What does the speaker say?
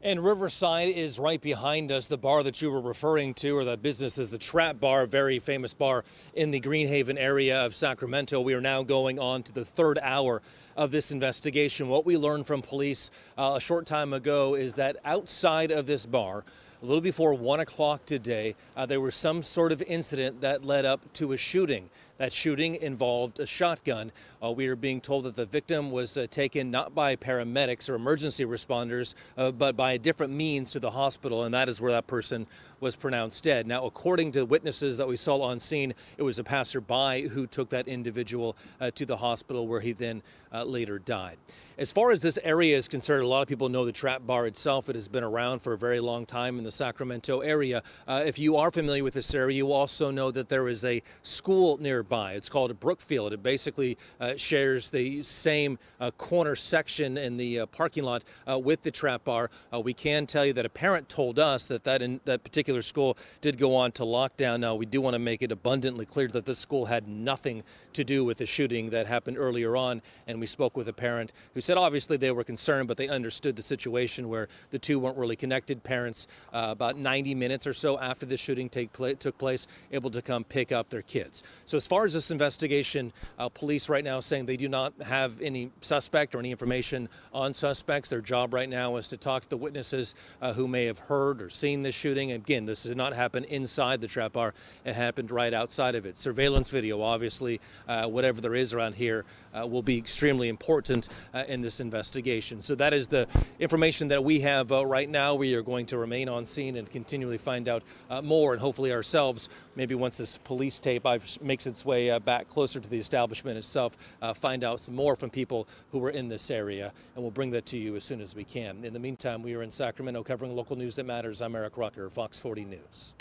And Riverside is right behind us. The bar that you were referring to, or that business, is the Trap Bar, a very famous bar in the Greenhaven area of Sacramento. We are now going on to the third hour of this investigation. What we learned from police a short time ago is that outside of this bar, a little before 1 o'clock today, there was some sort of incident that led up to a shooting. That shooting involved a shotgun. We are being told that the victim was taken not by paramedics or emergency responders, but by a different means to the hospital, and that is where that person was pronounced dead. Now, according to witnesses that we saw on scene, it was a passerby who took that individual to the hospital, where he then later died. As far as this area is concerned, a lot of people know the Trap Bar itself. It has been around for a very long time in the Sacramento area. If you are familiar with this area, you also know that there is a school nearby. It's called Brookfield. It basically shares the same corner section in the parking lot with the Trap Bar. We can tell you that a parent told us that that particular school did go on to lockdown. Now, we do want to make it abundantly clear that this school had nothing to do with the shooting that happened earlier on, and we spoke with a parent who said obviously they were concerned, but they understood the situation where the two weren't really connected. Parents, about 90 minutes or so after the shooting took place, able to come pick up their kids. So as far as this investigation, police right now saying they do not have any suspect or any information on suspects. Their job right now is to talk to the witnesses who may have heard or seen this shooting. Again, this did not happen inside the Trap Bar. It happened right outside of it. Surveillance video, obviously, whatever there is around here, will be extremely important in this investigation. So that is the information that we have right now. We are going to remain on scene and continually find out more, and hopefully ourselves, maybe once this police tape makes its way back closer to the establishment itself, find out some more from people who were in this area, and we'll bring that to you as soon as we can. In the meantime, we are in Sacramento covering local news that matters. I'm Eric Rucker, Fox 40 News.